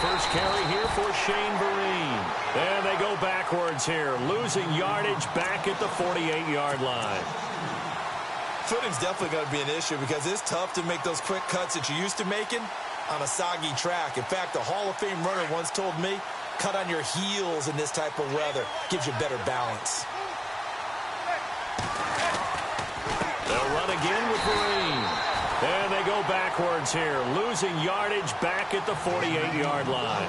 first carry here for Shane Vereen. And they go backwards here, losing yardage back at the 48-yard line. Footing's definitely going to be an issue because it's tough to make those quick cuts that you're used to making on a soggy track. In fact, a Hall of Fame runner once told me, cut on your heels in this type of weather. Gives you better balance. They'll run again with Vereen. And they go backwards here, losing yardage back at the 48-yard line.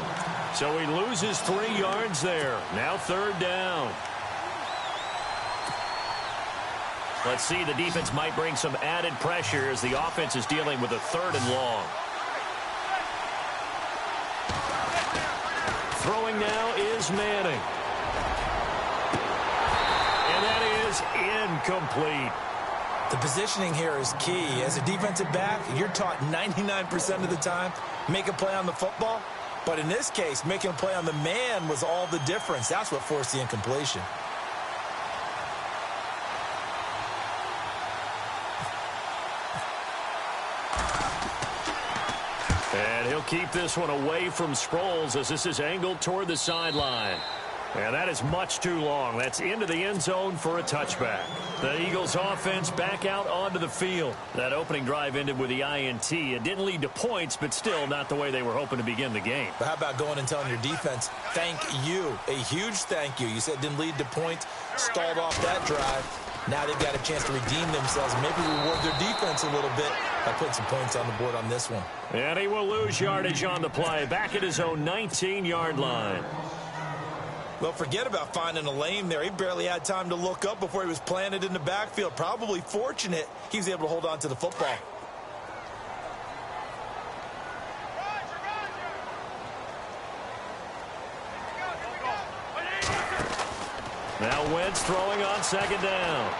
So he loses 3 yards there. Now 3rd down. Let's see, the defense might bring some added pressure as the offense is dealing with a 3rd and long. Throwing now is Manning. And that is incomplete. The positioning here is key. As a defensive back, you're taught 99% of the time, make a play on the football. But in this case, making a play on the man was all the difference. That's what forced the incompletion. And he'll keep this one away from Sproles as this is angled toward the sideline. And that is much too long. That's into the end zone for a touchback. The Eagles offense back out onto the field. That opening drive ended with the INT. It didn't lead to points, but still not the way they were hoping to begin the game. But how about going and telling your defense, thank you, a huge thank you. You said it didn't lead to points, stalled off that drive. Now they've got a chance to redeem themselves, maybe reward their defense a little bit by putting some points on the board on this one. And he will lose yardage on the play, back at his own 19-yard line. Well, forget about finding a lane there. He barely had time to look up before he was planted in the backfield. Probably fortunate he was able to hold on to the football. Now Wentz throwing on 2nd down.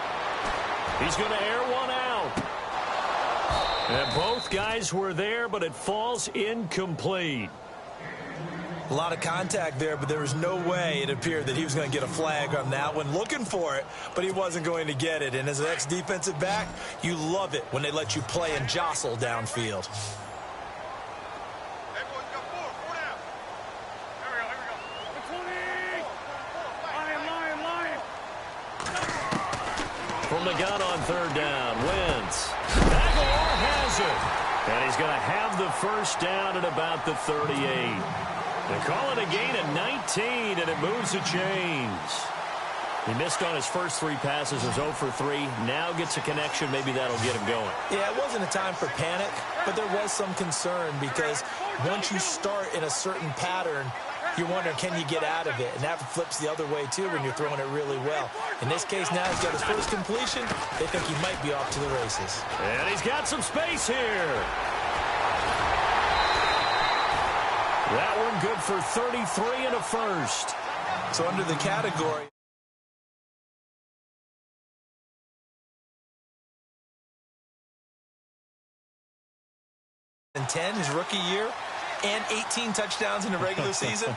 He's going to air one out. And both guys were there, but it falls incomplete. A lot of contact there, but there was no way it appeared that he was going to get a flag on that one. Looking for it, but he wasn't going to get it. And as an ex-defensive back, you love it when they let you play and jostle downfield. From the gun on 3rd down, Wentz. Aguilar has it. And he's going to have the first down at about the 38. They call it a gain of 19, and it moves the chains. He missed on his first 3 passes, was 0 for 3. Now gets a connection. Maybe that'll get him going. Yeah, it wasn't a time for panic, but there was some concern because once you start in a certain pattern, you're wondering, can you get out of it? And that flips the other way, too, when you're throwing it really well. In this case, now he's got his first completion. They think he might be off to the races. And he's got some space here. That one good for 33 and a first. So under the category. And 10 his rookie year, and 18 touchdowns in the regular season,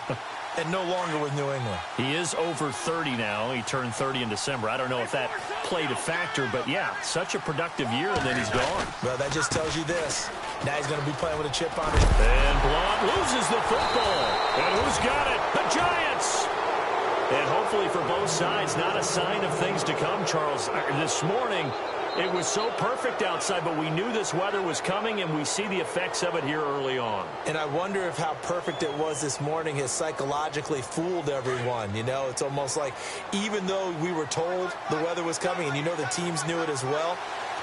and no longer with New England. He is over 30 now. He turned 30 in December. I don't know if that played a factor, but yeah, such a productive year, and then he's gone. Well, that just tells you this. Now he's going to be playing with a chip on his. And Blount loses the football. And who's got it? The Giants! And hopefully for both sides, not a sign of things to come, Charles. This morning, it was so perfect outside, but we knew this weather was coming, and we see the effects of it here early on. And I wonder if how perfect it was this morning has psychologically fooled everyone. You know, it's almost like even though we were told the weather was coming, and you know the teams knew it as well,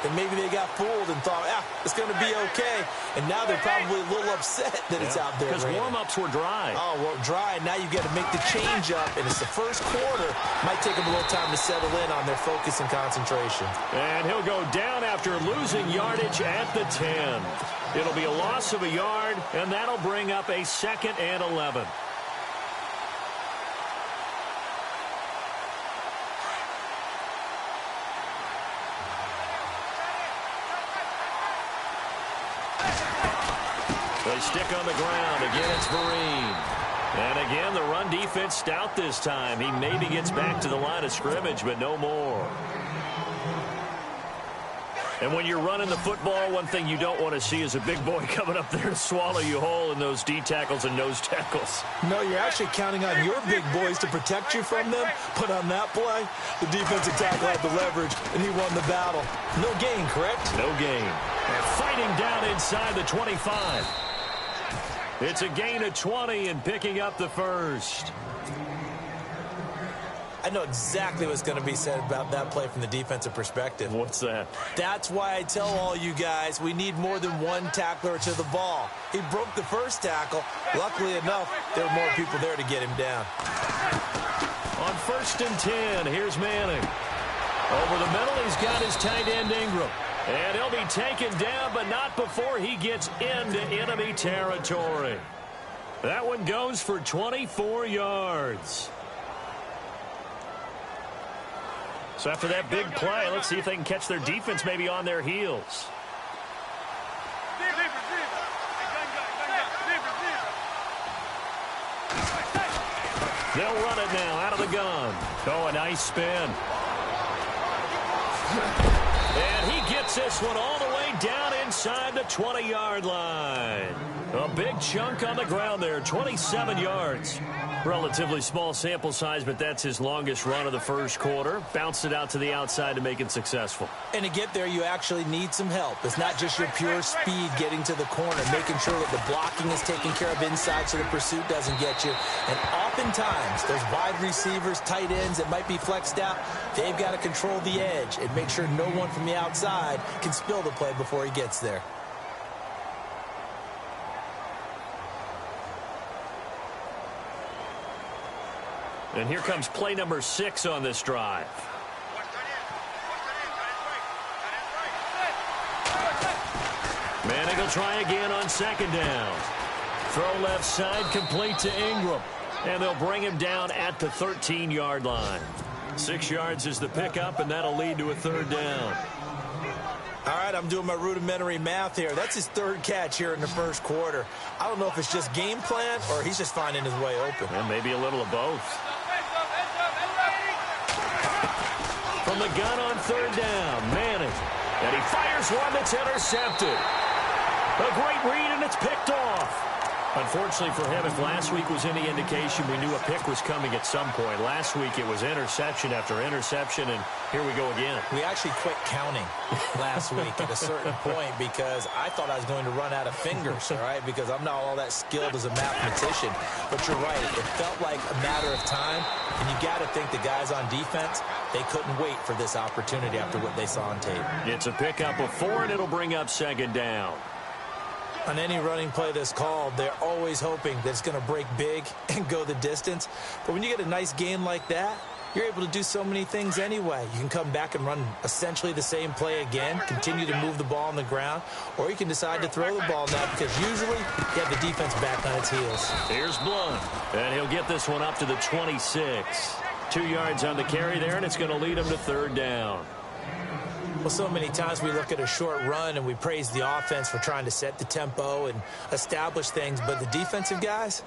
and maybe they got fooled and thought, it's going to be okay. And now they're probably a little upset that it's out there. Because warm-ups were dry. Oh, well, dry. Now you've got to make the change up, and it's the first quarter. Might take them a little time to settle in on their focus and concentration. And he'll go down after losing yardage at the 10. It'll be a loss of a yard, and that'll bring up a 2nd and 11. They stick on the ground. Again, it's Vereen. And again, the run defense stout this time. He maybe gets back to the line of scrimmage, but no more. And when you're running the football, one thing you don't want to see is a big boy coming up there to swallow you whole in those D tackles and nose tackles. No, you're actually counting on your big boys to protect you from them. But on that play, the defensive tackle had the leverage, and he won the battle. No gain, correct? No gain. And fighting down inside the 25. It's a gain of 20 and picking up the first. I know exactly what's going to be said about that play from the defensive perspective. What's that? That's why I tell all you guys we need more than one tackler to the ball. He broke the first tackle. Luckily enough, there were more people there to get him down. On 1st and 10, here's Manning. Over the middle, he's got his tight end Ingram. And he'll be taken down, but not before he gets into enemy territory. That one goes for 24 yards. So after that big play, let's see if they can catch their defense maybe on their heels. They'll run it now out of the gun. Oh, a nice spin. And he gets this one all the way down inside the 20-yard line. A big chunk on the ground there, 27 yards. Relatively small sample size, but that's his longest run of the first quarter. Bounced it out to the outside to make it successful. And to get there, you actually need some help. It's not just your pure speed getting to the corner, making sure that the blocking is taken care of inside so the pursuit doesn't get you. And oftentimes, those wide receivers, tight ends that might be flexed out, they've got to control the edge and make sure no one from the outside can spill the play before he gets there. And here comes play number 6 on this drive. Manning will try again on 2nd down. Throw left side, complete to Ingram. And they'll bring him down at the 13-yard line. 6 yards is the pickup, and that'll lead to a 3rd down. All right, I'm doing my rudimentary math here. That's his 3rd catch here in the first quarter. I don't know if it's just game plan or he's just finding his way open. And maybe a little of both. From the gun on 3rd down, Manning. And he fires one that's intercepted. A great read, and it's picked off. Unfortunately for him, if last week was any indication, we knew a pick was coming at some point. Last week it was interception after interception, and here we go again. We actually quit counting last week at a certain point because I thought I was going to run out of fingers, all right, because I'm not all that skilled as a mathematician. But you're right. It felt like a matter of time, and you got to think the guys on defense, they couldn't wait for this opportunity after what they saw on tape. It's a pickup of 4, and it'll bring up 2nd down. On any running play that's called, they're always hoping that it's going to break big and go the distance. But when you get a nice gain like that, you're able to do so many things anyway. You can come back and run essentially the same play again, continue to move the ball on the ground, or you can decide to throw the ball now because usually you have the defense back on its heels. Here's Blunt, and he'll get this one up to the 26. 2 yards on the carry there, and it's going to lead him to 3rd down. Well, so many times we look at a short run and we praise the offense for trying to set the tempo and establish things, but the defensive guys,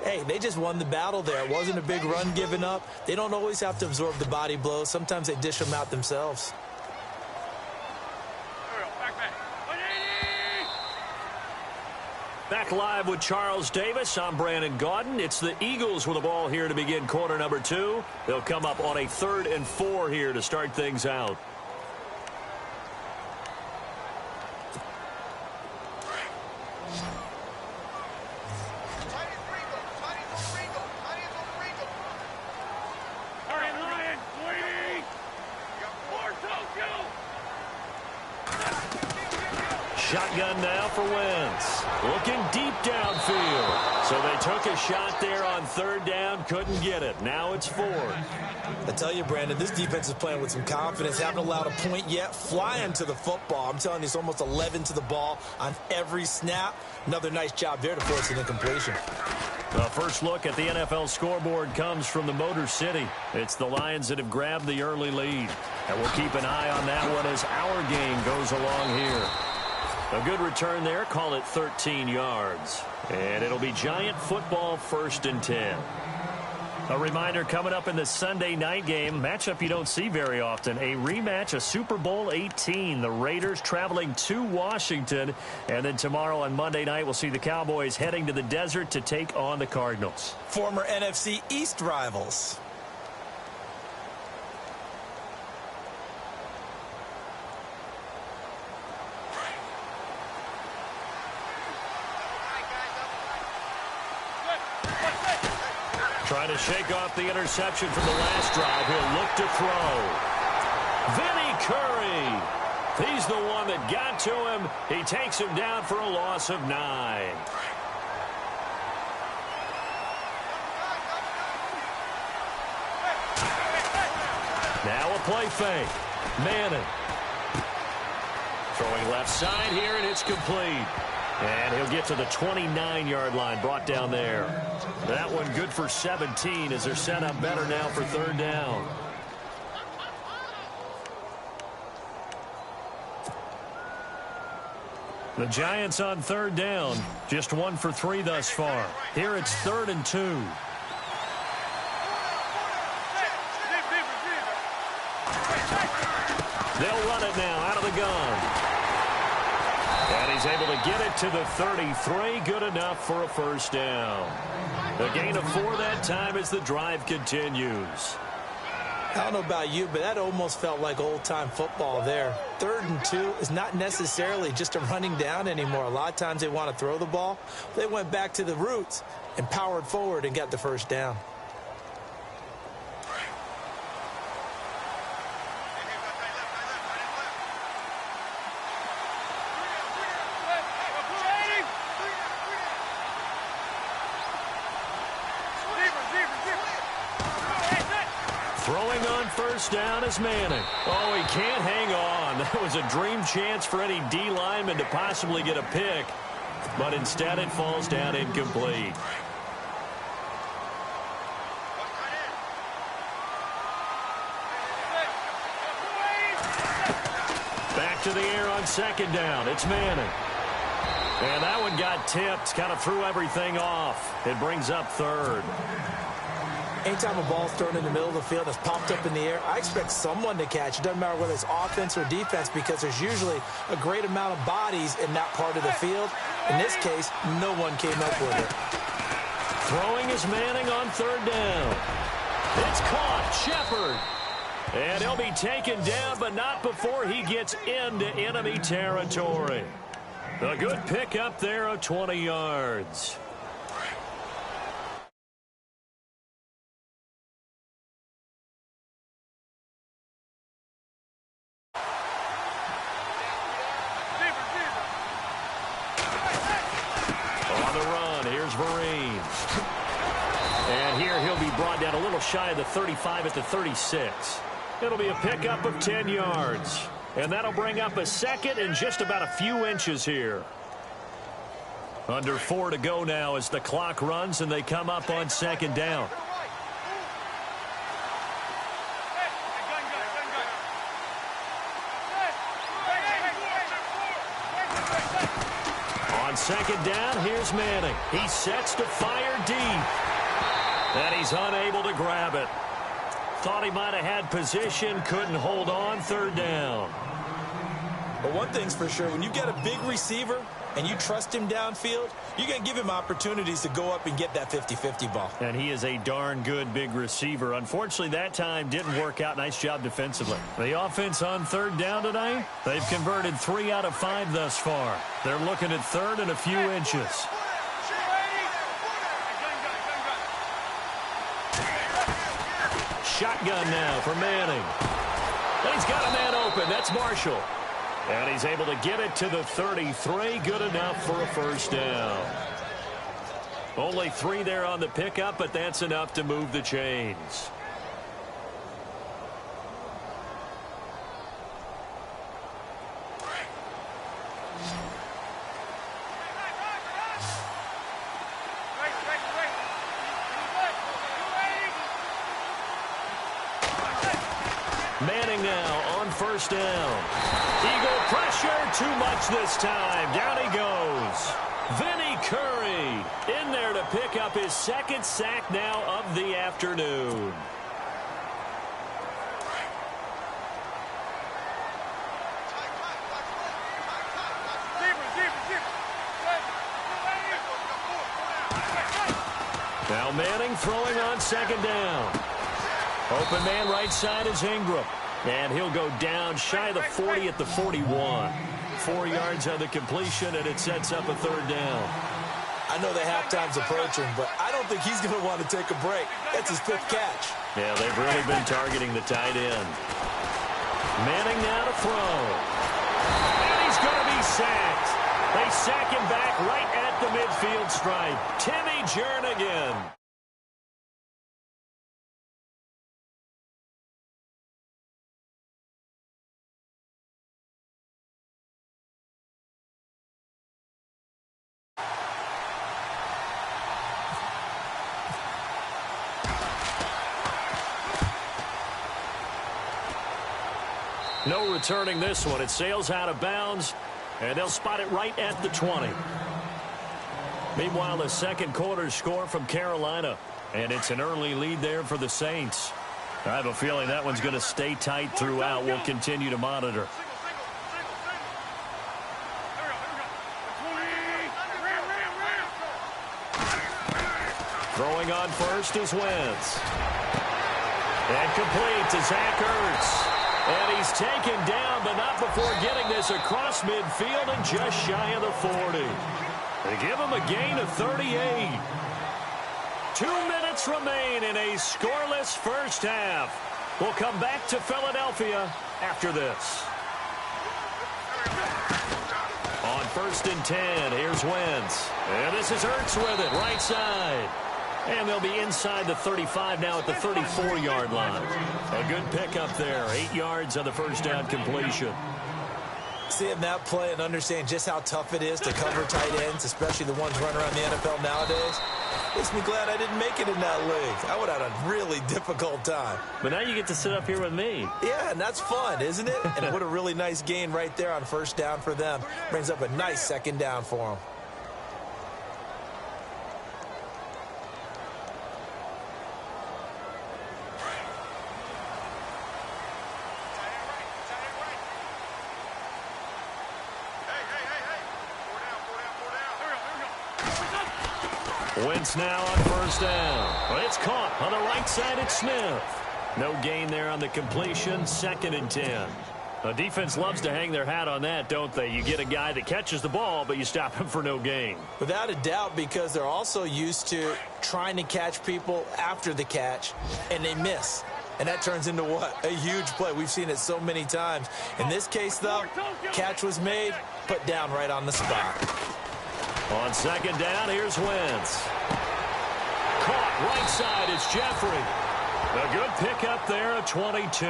hey, they just won the battle there. It wasn't a big run given up. They don't always have to absorb the body blows. Sometimes they dish them out themselves. Back live with Charles Davis. I'm Brandon Gaudin. It's the Eagles with the ball here to begin quarter number 2. They'll come up on a 3rd and 4 here to start things out. Shotgun now for Wentz. Looking deep downfield. So they took a shot there on 3rd down, couldn't get it. Now it's 4th. I tell you, Brandon, this defense is playing with some confidence. Haven't allowed a point yet. Flying to the football. I'm telling you, it's almost 11 to the ball on every snap. Another nice job there to force an incompletion. The first look at the NFL scoreboard comes from the Motor City. It's the Lions that have grabbed the early lead. And we'll keep an eye on that one as our game goes along here. A good return there. Call it 13 yards. And it'll be Giant football 1st and 10. A reminder coming up in the Sunday night game, matchup you don't see very often, a rematch of Super Bowl 18. The Raiders traveling to Washington. And then tomorrow on Monday night, we'll see the Cowboys heading to the desert to take on the Cardinals. Former NFC East rivals. Trying to shake off the interception from the last drive. He'll look to throw. Vinny Curry. He's the one that got to him. He takes him down for a loss of 9. Now a play fake. Manning. Throwing left side here, and it's complete. And he'll get to the 29-yard line, brought down there. That one good for 17 as they're set up better now for third down. The Giants on third down, just 1 for 3 thus far. Here it's 3rd and 2. They'll run it now out of the gun. And he's able to get it to the 33. Good enough for a first down. A gain of 4 that time as the drive continues. I don't know about you, but that almost felt like old-time football there. 3rd and 2 is not necessarily just a running down anymore. A lot of times they want to throw the ball. They went back to the roots and powered forward and got the first down. Throwing on first down is Manning. Oh, he can't hang on. That was a dream chance for any D lineman to possibly get a pick. But instead it falls down incomplete. Back to the air on second down. It's Manning. And that one got tipped. Kind of threw everything off. It brings up 3rd. Anytime a ball's thrown in the middle of the field that's popped up in the air, I expect someone to catch. It doesn't matter whether it's offense or defense because there's usually a great amount of bodies in that part of the field. In this case, no one came up with it. Throwing is Manning on third down. It's caught. Shepard. And he'll be taken down, but not before he gets into enemy territory. A good pickup there of 20 yards. And here he'll be brought down a little shy of the 35 at the 36. It'll be a pickup of 10 yards. And that'll bring up a second and just about a few inches here. Under 4 to go now as the clock runs and they come up on second down. On second down, here's Manning. He sets to fire deep. And he's unable to grab it. Thought he might have had position, couldn't hold on, third down. But one thing's for sure, when you get a big receiver and you trust him downfield, you're going to give him opportunities to go up and get that 50-50 ball. And he is a darn good big receiver. Unfortunately, that time didn't work out. Nice job defensively. The offense on third down tonight, they've converted 3 out of 5 thus far. They're looking at third and a few inches. Shotgun now for Manning. And he's got a man open. That's Marshall. And he's able to get it to the 33. Good enough for a first down. Only 3 there on the pickup, but that's enough to move the chains. Manning now on first down. Eagle pressure, too much this time. Down he goes. Vinny Curry in there to pick up his second sack now of the afternoon. Now Manning throwing on second down. Open man right side is Ingram. And he'll go down shy of the 40 at the 41. 4 yards on the completion, and it sets up a third down. I know the halftime's approaching, but I don't think he's going to want to take a break. That's his 5th catch. Yeah, they've really been targeting the tight end. Manning now to throw. And he's going to be sacked. They sack him back right at the midfield stripe. Timmy Jernigan. No returning this one. It sails out of bounds, and they'll spot it right at the 20. Meanwhile, the second quarter score from Carolina, and it's an early lead there for the Saints. I have a feeling that one's going to stay tight throughout. We'll continue to monitor. Throwing on first is Wentz. And complete to Zach Ertz. And he's taken down, but not before getting this across midfield and just shy of the 40. They give him a gain of 38. 2 minutes remain in a scoreless first half. We'll come back to Philadelphia after this. On 1st and 10, here's Wentz. And this is Ertz with it, right side. And they'll be inside the 35 now at the 34-yard line. A good pickup there. 8 yards on the first down completion. Seeing that play and understand just how tough it is to cover tight ends, especially the ones running around the NFL nowadays, makes me glad I didn't make it in that league. I would have had a really difficult time. But now you get to sit up here with me. Yeah, and that's fun, isn't it? And what a really nice gain right there on first down for them. Brings up a nice second down for them. Wentz now on first down. But it's caught on the right side at Smith. No gain there on the completion. 2nd and 10. The defense loves to hang their hat on that, don't they? You get a guy that catches the ball, but you stop him for no gain. Without a doubt, because they're also used to trying to catch people after the catch, and they miss. And that turns into what? A huge play. We've seen it so many times. In this case, though, catch was made, put down right on the spot. On second down, here's Wentz. Caught right side, it's Jeffrey. A good pickup there at 22.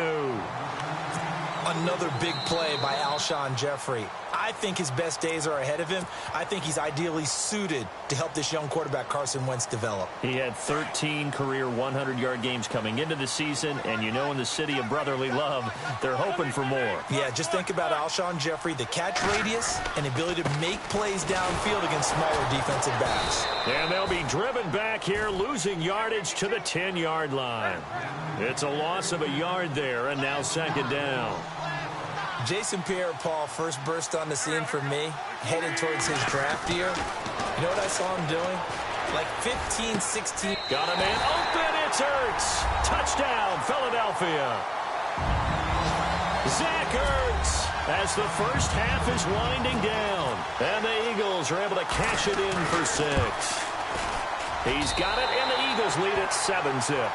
Another big play by Alshon Jeffrey. I think his best days are ahead of him. I think he's ideally suited to help this young quarterback Carson Wentz develop. He had 13 career 100-yard games coming into the season, and you know in the city of brotherly love, they're hoping for more. Yeah, just think about Alshon Jeffrey, the catch radius and the ability to make plays downfield against smaller defensive backs. And they'll be driven back here, losing yardage to the 10-yard line. It's a loss of a yard there, and now second down. Jason Pierre-Paul first burst on the scene for me, headed towards his draft year. You know what I saw him doing? Like 15, 16. Got a man open, it's Ertz. Touchdown, Philadelphia. Zach Ertz as the first half is winding down. And the Eagles are able to cash it in for 6. He's got it, and the Eagles lead at 7-zip.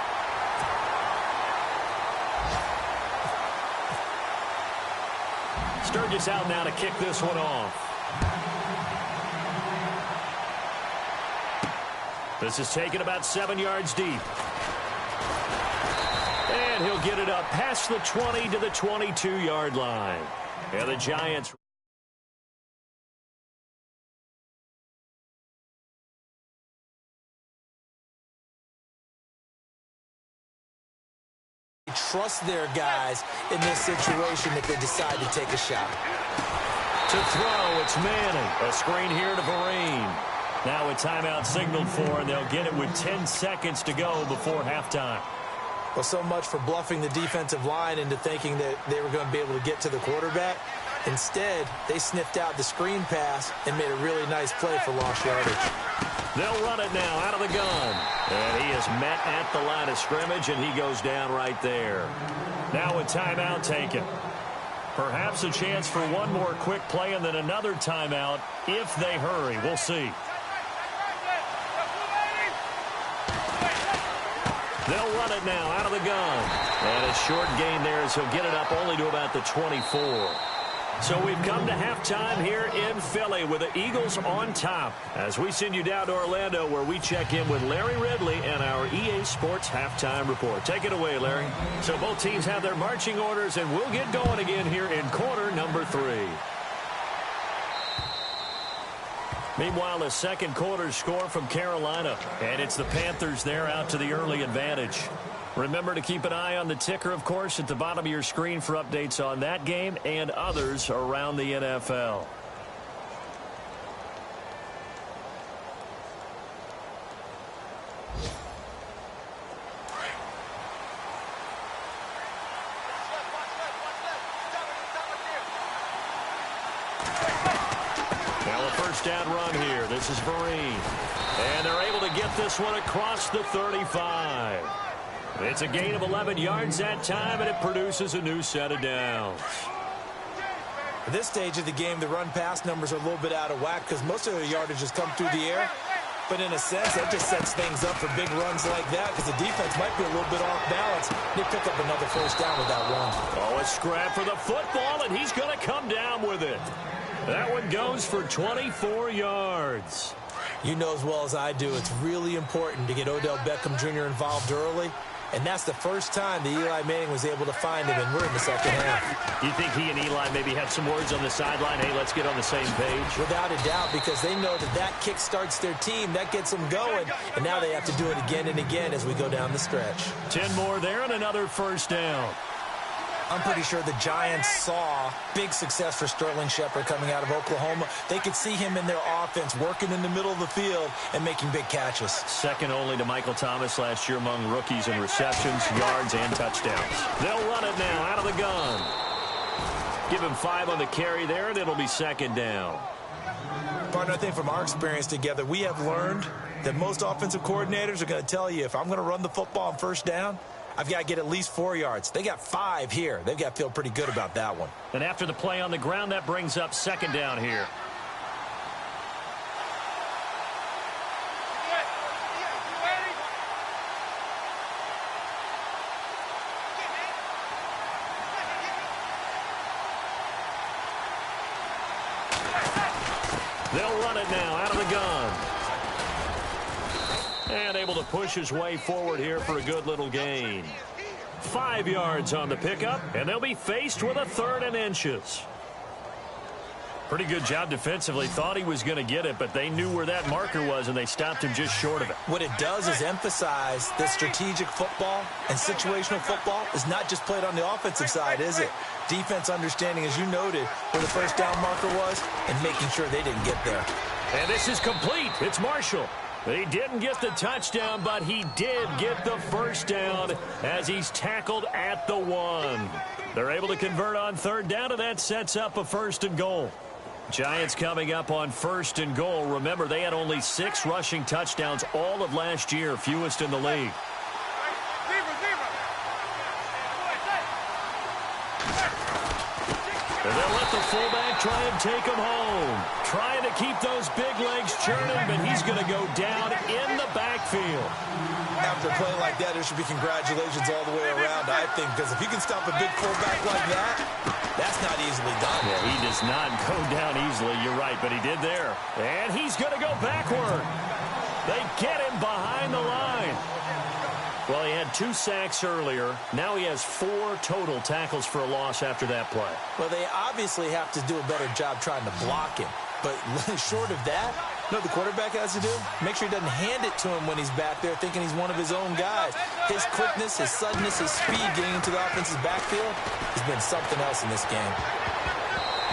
Sturgis out now to kick this one off. This is taken about 7 yards deep. And he'll get it up past the 20 to the 22-yard line. And the Giants... trust their guys in this situation if they decide to take a shot. To throw, it's Manning. A screen here to Vereen. Now a timeout signaled for, and they'll get it with 10 seconds to go before halftime. Well, so much for bluffing the defensive line into thinking that they were going to be able to get to the quarterback. Instead, they sniffed out the screen pass and made a really nice play for lost yardage. They'll run it now out of the gun. And he is met at the line of scrimmage, and he goes down right there. Now a timeout taken. Perhaps a chance for one more quick play and then another timeout if they hurry. We'll see. They'll run it now out of the gun. And a short gain there as he'll get it up only to about the 24. So we've come to halftime here in Philly with the Eagles on top as we send you down to Orlando where we check in with Larry Ridley and our EA Sports Halftime Report. Take it away, Larry. So both teams have their marching orders, and we'll get going again here in quarter number 3. Meanwhile, the second quarter score from Carolina, and it's the Panthers there out to the early advantage. Remember to keep an eye on the ticker, of course, at the bottom of your screen for updates on that game and others around the NFL. Now a first down run here. This is Vereen. And they're able to get this one across the 35. It's a gain of 11 yards that time, and it produces a new set of downs. At this stage of the game, the run-pass numbers are a little bit out of whack because most of the yardage has come through the air. But in a sense, that just sets things up for big runs like that because the defense might be a little bit off balance. They pick up another first down with that run. Oh, a scrap for the football, and he's going to come down with it. That one goes for 24 yards. You know as well as I do, it's really important to get Odell Beckham Jr. involved early. And that's the first time that Eli Manning was able to find him, and we're in the second half. You think he and Eli maybe had some words on the sideline? Hey, let's get on the same page. Without a doubt, because they know that that kick starts their team. That gets them going. And now they have to do it again and again as we go down the stretch. 10 more there and another first down. I'm pretty sure the Giants saw big success for Sterling Shepard coming out of Oklahoma. They could see him in their offense working in the middle of the field and making big catches. Second only to Michael Thomas last year among rookies in receptions, yards, and touchdowns. They'll run it now out of the gun. Give him 5 on the carry there, and it'll be second down. Partner, I think from our experience together, we have learned that most offensive coordinators are going to tell you, if I'm going to run the football on first down, I've got to get at least 4 yards. They got 5 here. They've got to feel pretty good about that one. And after the play on the ground, that brings up second down here. They'll run it now out of the gun. And able to push his way forward here for a good little gain. 5 yards on the pickup, and they'll be faced with a 3rd and inches. Pretty good job defensively. Thought he was going to get it, but they knew where that marker was, and they stopped him just short of it. What it does is emphasize that strategic football and situational football is not just played on the offensive side, is it? Defense understanding, as you noted, where the first down marker was and making sure they didn't get there. And this is complete. It's Marshall. He didn't get the touchdown, but he did get the first down as he's tackled at the 1. They're able to convert on 3rd down, and that sets up a 1st and goal. Giants coming up on 1st and goal. Remember, they had only 6 rushing touchdowns all of last year, fewest in the league. And they'll let the fullback try and take him home. Trying to keep those big legs churning, but he's going to go down in the backfield. After a play like that, there should be congratulations all the way around, I think, because if you can stop a big fullback like that, that's not easily done. Yeah, he does not go down easily, you're right, but he did there. And he's going to go backward. They get him behind the line. Well, he had 2 sacks earlier. Now he has 4 total tackles for a loss after that play. Well, they obviously have to do a better job trying to block him. But short of that, you know what the quarterback has to do? Make sure he doesn't hand it to him when he's back there thinking he's one of his own guys. His quickness, his suddenness, his speed getting into the offense's backfield has been something else in this game.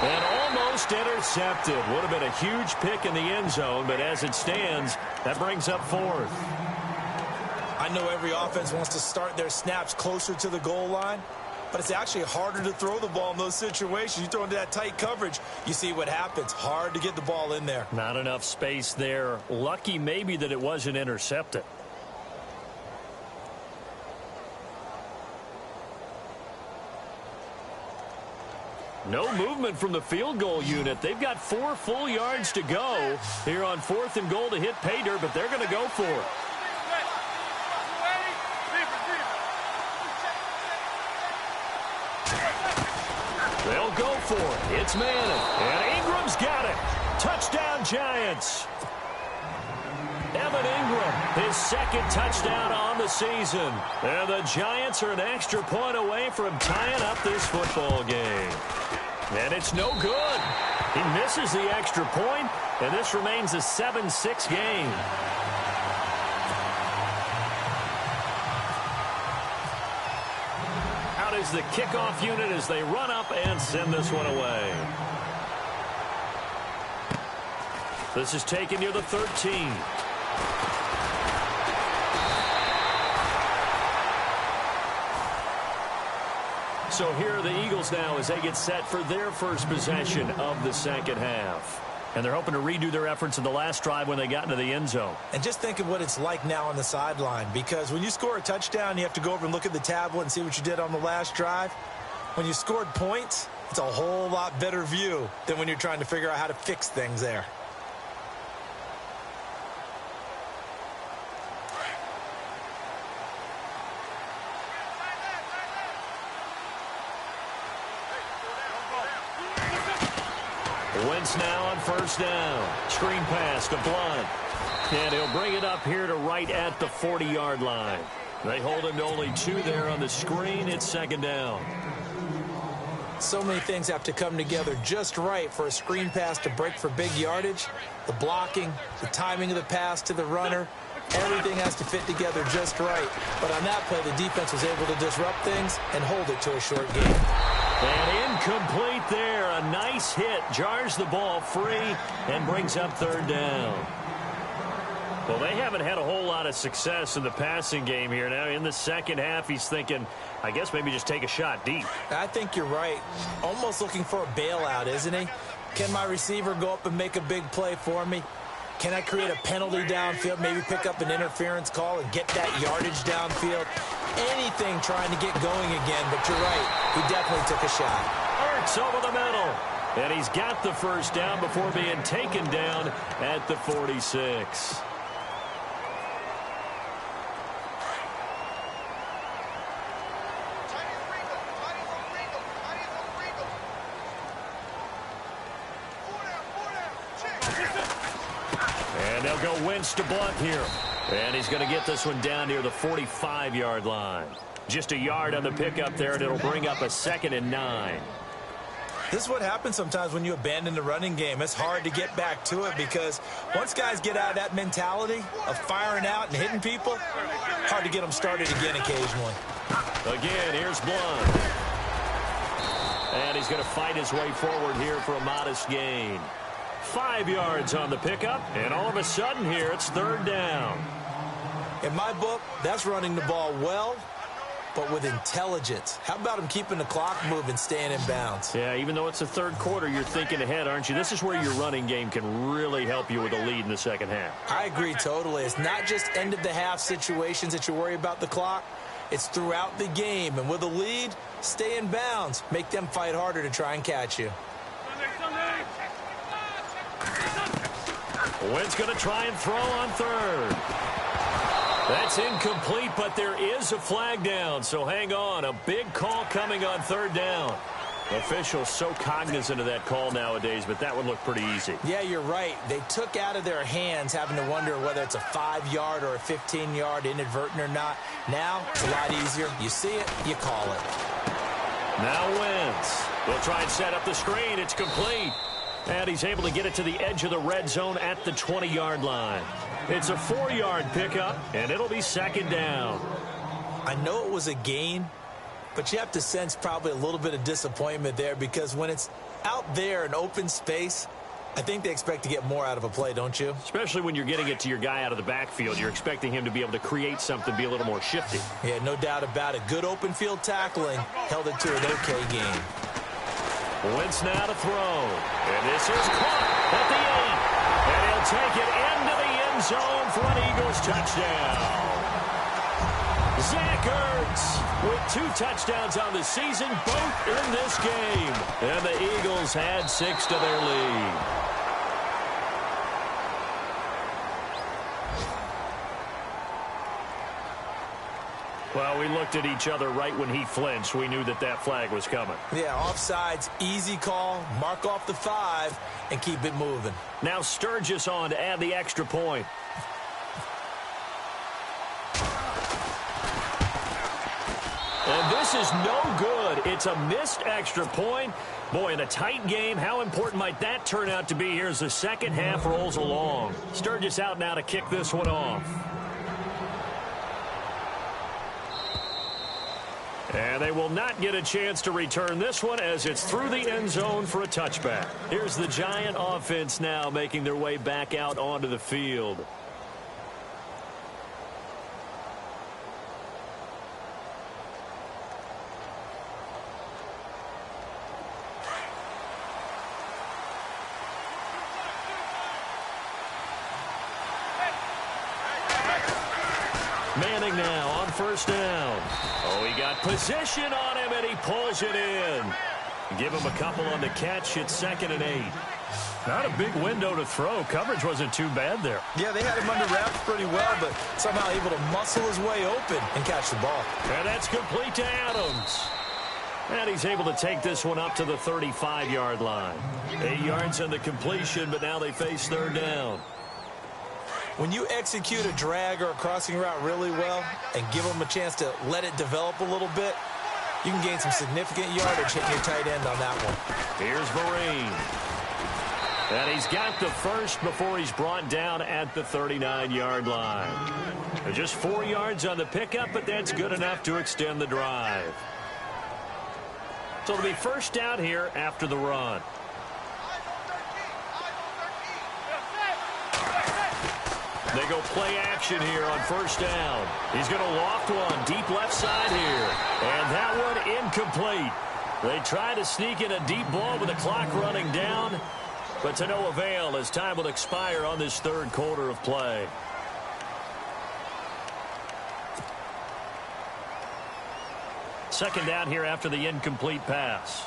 And almost intercepted. Would have been a huge pick in the end zone, but as it stands, that brings up fourth. I know every offense wants to start their snaps closer to the goal line, but it's actually harder to throw the ball in those situations. You throw into that tight coverage, you see what happens. Hard to get the ball in there. Not enough space there. Lucky maybe that it wasn't intercepted. No movement from the field goal unit. They've got 4 full yards to go here on 4th and goal to hit pay dirt, but they're going to go for it. They'll go for it. It's Manning. And Ingram's got it. Touchdown, Giants. Evan Ingram, his 2nd touchdown on the season. And the Giants are an extra point away from tying up this football game. And it's no good. He misses the extra point, and this remains a 7-6 game. Out is the kickoff unit as they run up and send this one away. This is taken near the 13. So here are the Eagles now as they get set for their first possession of the second half. And they're hoping to redo their efforts in the last drive when they got into the end zone. And just think of what it's like now on the sideline, because when you score a touchdown, you have to go over and look at the tablet and see what you did on the last drive. When you scored points, it's a whole lot better view than when you're trying to figure out how to fix things there. Wentz now on first down. Screen pass to Blunt. And he'll bring it up here to right at the 40-yard line. They hold him to only 2 there on the screen. It's second down. So many things have to come together just right for a screen pass to break for big yardage. The blocking, the timing of the pass to the runner, everything has to fit together just right. But on that play, the defense was able to disrupt things and hold it to a short game. And incomplete there. A nice hit. Jars the ball free and brings up third down. Well, they haven't had a whole lot of success in the passing game here. Now, in the second half, he's thinking, I guess maybe just take a shot deep. I think you're right. Almost looking for a bailout, isn't he? Can my receiver go up and make a big play for me? Can I create a penalty downfield, maybe pick up an interference call and get that yardage downfield? Anything trying to get going again, but you're right. He definitely took a shot. Hurts over the middle. And he's got the first down before being taken down at the 46. And they'll go Wentz to Blunt here. And he's going to get this one down near the 45-yard line. Just a yard on the pickup there, and it'll bring up a 2nd and 9. This is what happens sometimes when you abandon the running game. It's hard to get back to it because once guys get out of that mentality of firing out and hitting people, hard to get them started again occasionally. Again, here's Blunt. And he's going to fight his way forward here for a modest gain. 5 yards on the pickup, and all of a sudden here it's third down. In my book, that's running the ball well, but with intelligence. How about him keeping the clock moving, staying in bounds? Yeah, even though it's the third quarter, you're thinking ahead, aren't you? This is where your running game can really help you with a lead in the second half. I agree totally. It's not just end-of-the-half situations that you worry about the clock. It's throughout the game. And with a lead, stay in bounds. Make them fight harder to try and catch you. Wentz going to try and throw on third. That's incomplete, but there is a flag down, so hang on. A big call coming on third down. Officials so cognizant of that call nowadays, but that would look pretty easy. Yeah, you're right. They took out of their hands having to wonder whether it's a 5-yard or a 15-yard inadvertent or not. Now, it's a lot easier. You see it, you call it. Now Wentz. They'll try and set up the screen. It's complete. And he's able to get it to the edge of the red zone at the 20-yard line. It's a 4-yard pickup, and it'll be second down. I know it was a gain, but you have to sense probably a little bit of disappointment there because when it's Out there in open space, I think they expect to get more out of a play, don't you? Especially when you're getting it to your guy out of the backfield. You're expecting him to be able to create something, be a little more shifty. Yeah, no doubt about it. Good open field tackling held it to an okay game. Wentz now to throw. And this is caught at the end. And he'll take it into the end zone for an Eagles touchdown. Zach Ertz with 2 touchdowns on the season, both in this game. And the Eagles add 6 to their lead. Well, we looked at each other right when he flinched. We knew that that flag was coming. Yeah, offsides, easy call, mark off the 5, and keep it moving. Now Sturgis on to add the extra point. And this is no good. It's a missed extra point. Boy, in a tight game, how important might that turn out to be here as the second half rolls along? Sturgis out now to kick this one off. And they will not get a chance to return this one as it's through the end zone for a touchback. Here's the Giant offense now making their way back out onto the field. Manning now on first down. Oh, he got position on him, and he pulls it in. Give him a couple on the catch. It's 2nd and 8. Not a big window to throw. Coverage wasn't too bad there. Yeah, they had him under wraps pretty well, but somehow able to muscle his way open and catch the ball. And that's complete to Adams. And he's able to take this one up to the 35-yard line. 8 yards on the completion, but now they face 3rd down. When you execute a drag or a crossing route really well and give them a chance to let it develop a little bit, you can gain some significant yardage hitting your tight end on that one. Here's Vereen. And he's got the first before he's brought down at the 39-yard line. Just 4 yards on the pickup, but that's good enough to extend the drive. So it'll be first down here after the run. They go play action here on first down. He's going to loft one deep left side here. And that one incomplete. They try to sneak in a deep ball with the clock running down, but to no avail as time will expire on this 3rd quarter of play. Second down here after the incomplete pass.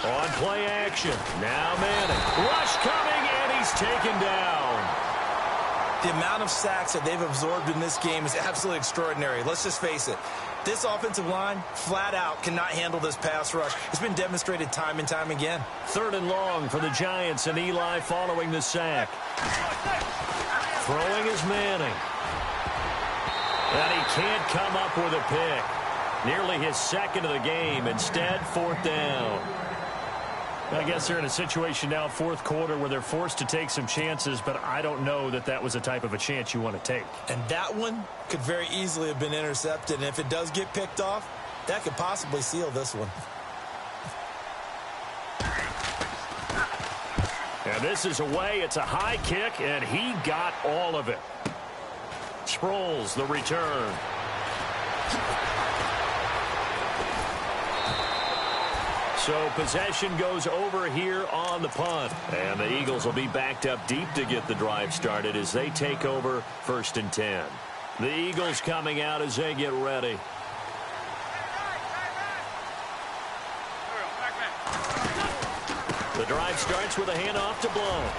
On play action. Now Manning. Rush coming, and he's taken down. The amount of sacks that they've absorbed in this game is absolutely extraordinary. Let's just face it. This offensive line, flat out, cannot handle this pass rush. It's been demonstrated time and time again. 3rd and long for the Giants, and Eli following the sack. Throwing is Manning. And he can't come up with a pick. Nearly his 2nd of the game. Instead, 4th down. I guess they're in a situation now, 4th quarter, where they're forced to take some chances, but I don't know that that was the type of a chance you want to take. And that one could very easily have been intercepted, and if it does get picked off, that could possibly seal this one. And this is away. It's a high kick, and he got all of it. Sproles, the return. So possession goes over here on the punt. And the Eagles will be backed up deep to get the drive started as they take over 1st and 10. The Eagles coming out as they get ready. The drive starts with a handoff to Blount.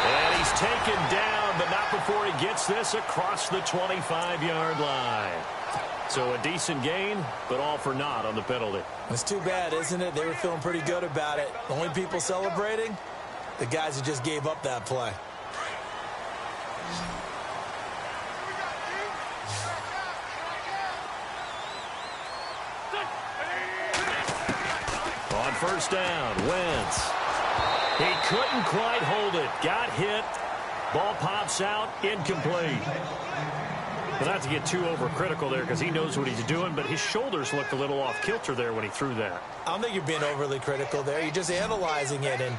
And he's taken down, but not before he gets this across the 25-yard line. So a decent gain, but all for naught on the penalty. It's too bad, isn't it? They were feeling pretty good about it. The only people celebrating, the guys who just gave up that play. On first down, Wentz. He couldn't quite hold it. Got hit. Ball pops out, incomplete. Well, not to get too overcritical there because he knows what he's doing, but his shoulders looked a little off kilter there when he threw that. I don't think you're being overly critical there. You're just analyzing it, and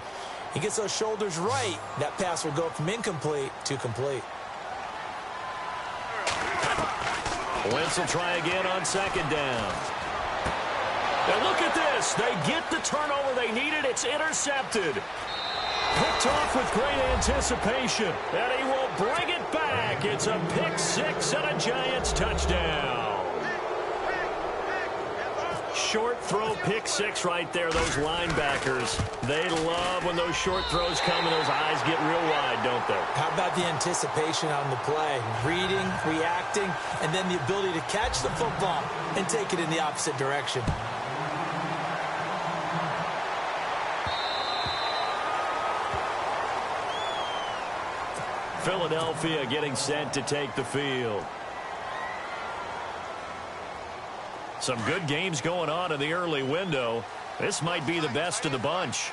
he gets those shoulders right. That pass will go from incomplete to complete. Wentz will try again on second down. Now look at this. They get the turnover they needed. It's intercepted. Picked off with great anticipation. And he will bring it back. It's a pick six and a Giants touchdown. Short throw pick six right there. Those linebackers, they love when those short throws come and those eyes get real wide, don't they? How about the anticipation on the play? Reading, reacting, and then the ability to catch the football and take it in the opposite direction. Philadelphia getting set to take the field. Some good games going on in the early window. This might be the best of the bunch.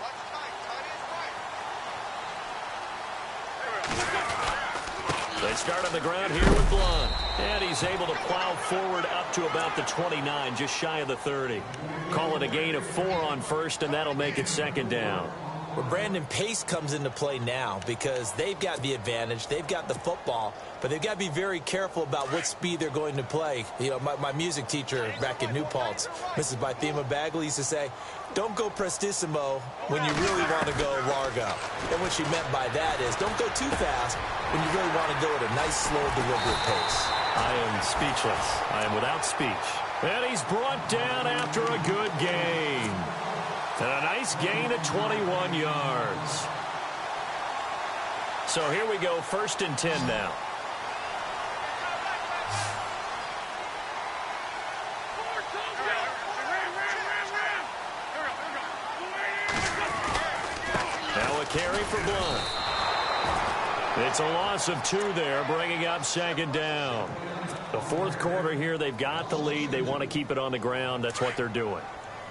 They start on the ground here with Blunt. And he's able to plow forward up to about the 29, just shy of the 30. Call it a gain of 4 on first, and that'll make it second down. Well, Brandon, pace comes into play now because they've got the advantage. They've got the football, but they've got to be very careful about what speed they're going to play. You know, my music teacher back in New Paltz, Mrs. Bythema Bagley, used to say, don't go prestissimo when you really want to go largo. And what she meant by that is don't go too fast when you really want to go at a nice, slow, deliberate pace. I am speechless. I am without speech. And he's brought down after a good game. And a nice gain of 21 yards. So here we go, 1st and 10 now. Now a carry for Blunt. It's a loss of 2 there, bringing up second down. The 4th quarter here, they've got the lead. They want to keep it on the ground. That's what they're doing.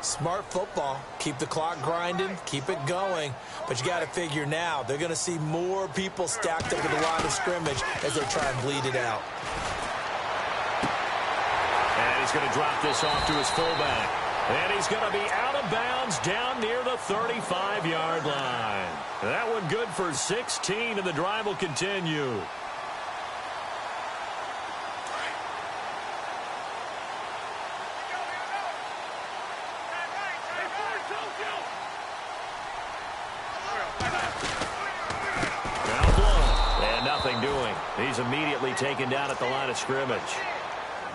Smart football. Keep the clock grinding. Keep it going. But you got to figure now, they're going to see more people stacked up at the line of scrimmage as they try and bleed it out. And he's going to drop this off to his fullback. And he's going to be out of bounds down near the 35-yard line. That one good for 16, and the drive will continue. He's immediately taken down at the line of scrimmage.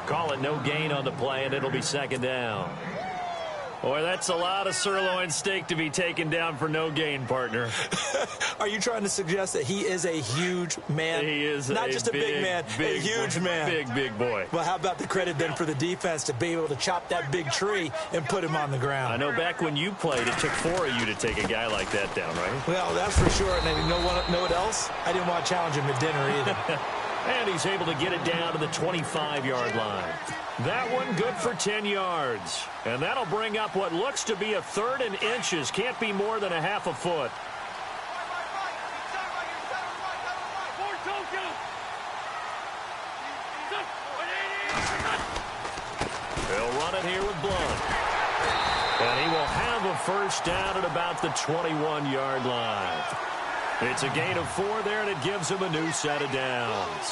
Call it no gain on the play, and it'll be second down. Boy, that's a lot of sirloin steak to be taken down for no gain, partner. Are you trying to suggest that he is a huge man? He is not just a big man, a huge man. Big boy. Well, how about the credit then for the defense to be able to chop that big tree and put him on the ground? I know back when you played, it took 4 of you to take a guy like that down, right? Well, that's for sure. And you know what else? I didn't want to challenge him at dinner either. And he's able to get it down to the 25-yard line. That one good for 10 yards. And that'll bring up what looks to be a 3rd and inches. Can't be more than a half a foot. They'll run it here with Blunt. And he will have a first down at about the 21-yard line. It's a gain of 4 there, and it gives him a new set of downs.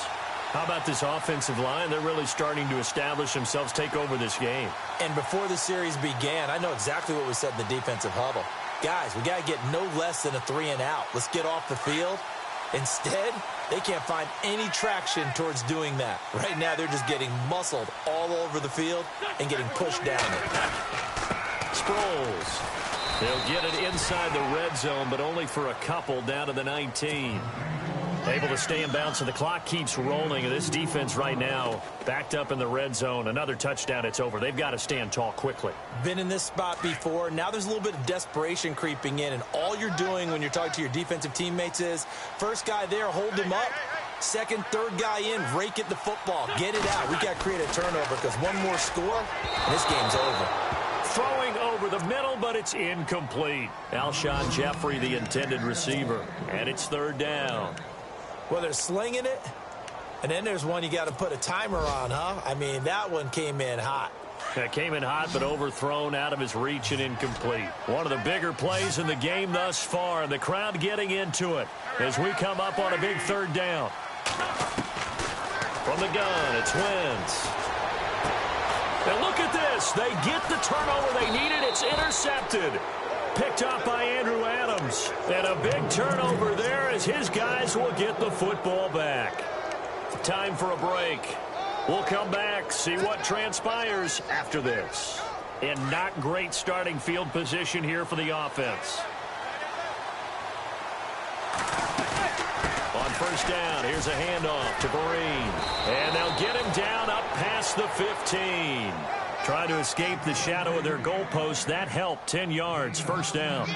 How about this offensive line? They're really starting to establish themselves, take over this game. And before the series began, I know exactly what we said in the defensive huddle. Guys, we got to get no less than a 3 and out. Let's get off the field. Instead, they can't find any traction towards doing that. Right now, they're just getting muscled all over the field and getting pushed down it. Sproles. They'll get it inside the red zone, but only for a couple down to the 19. Able to stay in bounds, so the clock keeps rolling. And this defense right now backed up in the red zone. Another touchdown, it's over. They've got to stand tall quickly. Been in this spot before. Now there's a little bit of desperation creeping in, and all you're doing when you're talking to your defensive teammates is first guy there, hold him up. Second, third guy in, rake at the football. Get it out. We got to create a turnover because one more score, and this game's over. Throwing over the middle, but it's incomplete. Alshon Jeffrey, the intended receiver. And it's 3rd down. Well, they're slinging it, And then there's one you got to put a timer on, huh? I mean, that one came in hot. That came in hot, but overthrown, out of his reach and incomplete. One of the bigger plays in the game thus far, and the crowd getting into it as we come up on a big third down. From the gun, it's Wentz. And look at this. They get the turnover they needed. It's intercepted. Picked up by Andrew Adams. And a big turnover there as his guys will get the football back. Time for a break. We'll come back, see what transpires after this. And not great starting field position here for the offense. On first down, here's a handoff to Vereen. And they'll get him down up past the 15. Trying to escape the shadow of their goalpost. That helped. 10 yards, first down.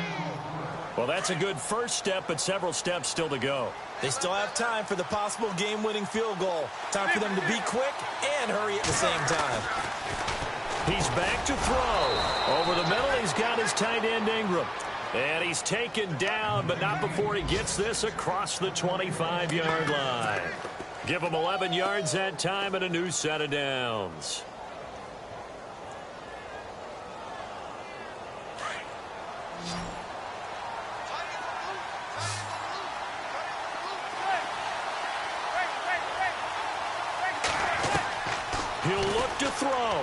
Well, that's a good first step, but several steps still to go. They still have time for the possible game-winning field goal. Time for them to be quick and hurry at the same time. He's back to throw. Over the middle, he's got his tight end Ingram. And he's taken down, but not before he gets this across the 25-yard line. Give him 11 yards that time and a new set of downs. He'll look to throw.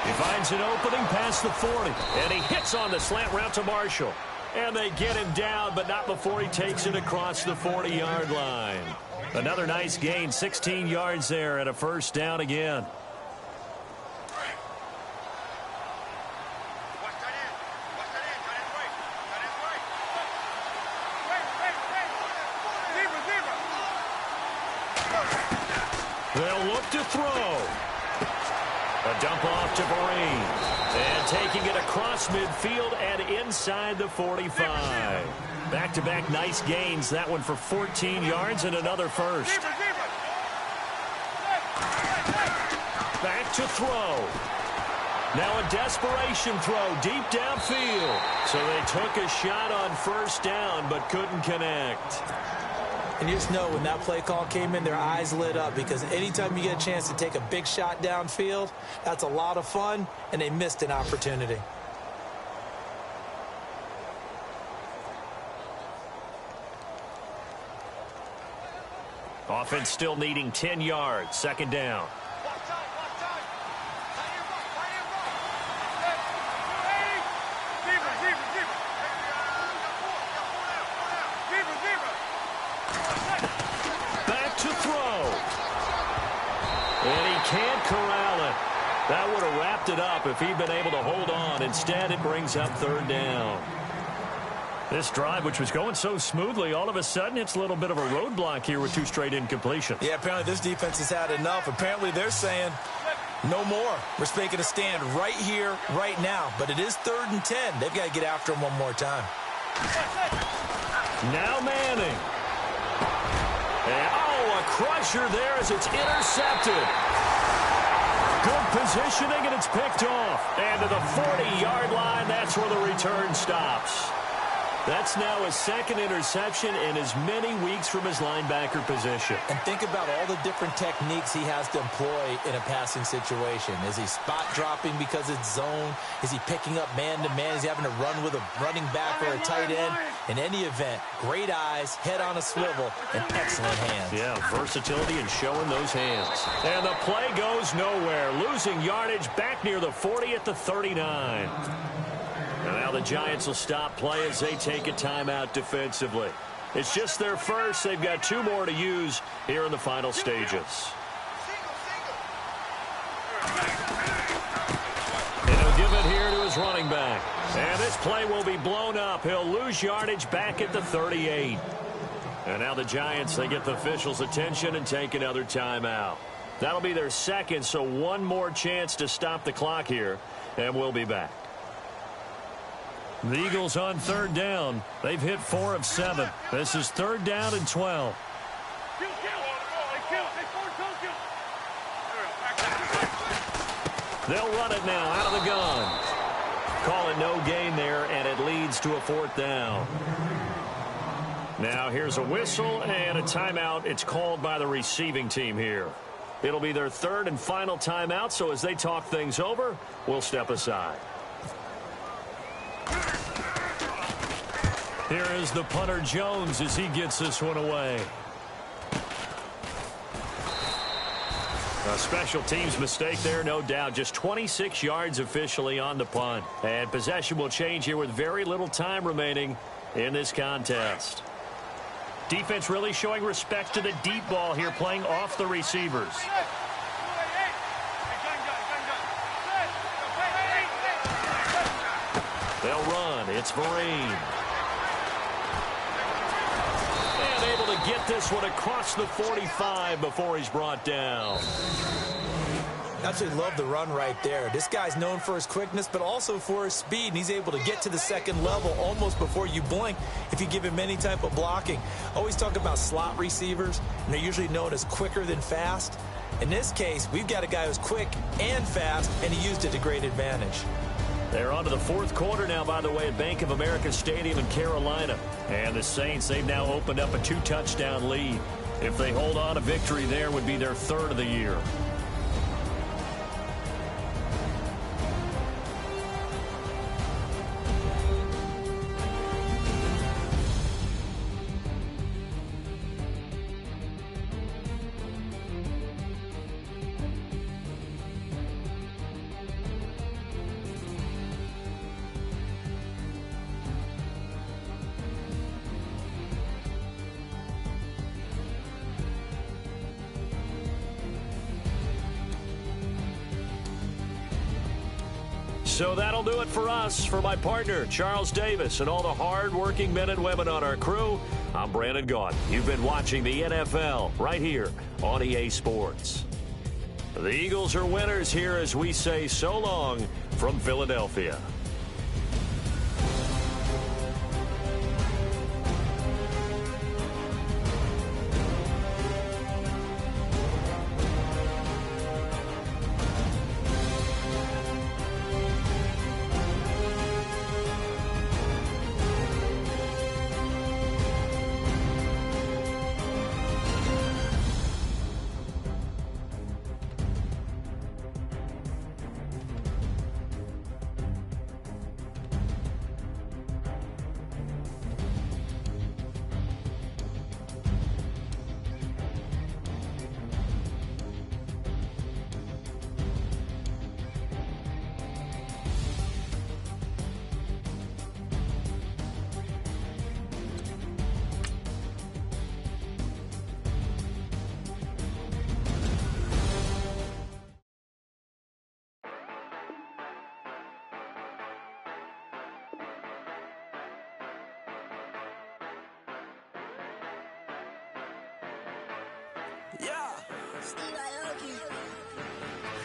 He finds an opening past the 40. And he hits on the slant route to Marshall. And they get him down, but not before he takes it across the 40-yard line. Another nice gain, 16 yards there and a first down again. They'll look to throw. A dump off to Vereen. And taking it across midfield and inside the 45. Back-to-back nice gains. That one for 14 yards and another first. Back to throw. Now a desperation throw deep downfield. So they took a shot on first down but couldn't connect. And you just know when that play call came in, their eyes lit up, because anytime you get a chance to take a big shot downfield, that's a lot of fun, and they missed an opportunity. Offense still needing 10 yards, second down. Can't corral it. That would have wrapped it up if he'd been able to hold on. Instead, it brings up third down. This drive, which was going so smoothly, all of a sudden it's a little bit of a roadblock here with two straight incompletions. Yeah, apparently this defense has had enough. Apparently they're saying no more. We're making a stand right here, right now. But it is 3rd and 10. They've got to get after him one more time. Now Manning. And, a crusher there as it's intercepted. Good positioning, and it's picked off. And to the 40-yard line, that's where the return stops. That's now his second interception in as many weeks from his linebacker position. And think about all the different techniques he has to employ in a passing situation. Is he spot dropping because it's zone? Is he picking up man-to-man? Is he having to run with a running back or a tight end? In any event, great eyes, head on a swivel, and excellent hands. Yeah, versatility and showing those hands. And the play goes nowhere. Losing yardage back near the 40 at the 39. And now the Giants will stop play as they take a timeout defensively. It's just their first. They've got 2 more to use here in the final stages. And he'll give it here to his running back. And this play will be blown up. He'll lose yardage back at the 38. And now the Giants, they get the officials' attention and take another timeout. That'll be their second, so one more chance to stop the clock here. And we'll be back. The Eagles on third down. They've hit 4 of 7. This is 3rd down and 12. They'll run it now out of the gun. Call it no gain there, and it leads to a 4th down. Now here's a whistle and a timeout. It's called by the receiving team here. It'll be their third and final timeout, so as they talk things over, we'll step aside. Here is the punter Jones as he gets this one away. A special teams mistake there, no doubt. Just 26 yards officially on the punt. And possession will change here with very little time remaining in this contest. Defense really showing respect to the deep ball here, playing off the receivers. They'll run. It's Vereen. And able to get this one across the 45 before he's brought down. Absolutely love the run right there. This guy's known for his quickness, but also for his speed, and he's able to get to the second level almost before you blink if you give him any type of blocking. Always talk about slot receivers, and they're usually known as quicker than fast. In this case, we've got a guy who's quick and fast, and he used it to great advantage. They're on to the fourth quarter now, by the way, at Bank of America Stadium in Carolina. And the Saints, they've now opened up a 2-touchdown lead. If they hold on, a victory there would be their third of the year. So that'll do it for us. For my partner, Charles Davis, and all the hard-working men and women on our crew, I'm Brandon Gaudin. You've been watching the NFL right here on EA Sports. The Eagles are winners here as we say so long from Philadelphia.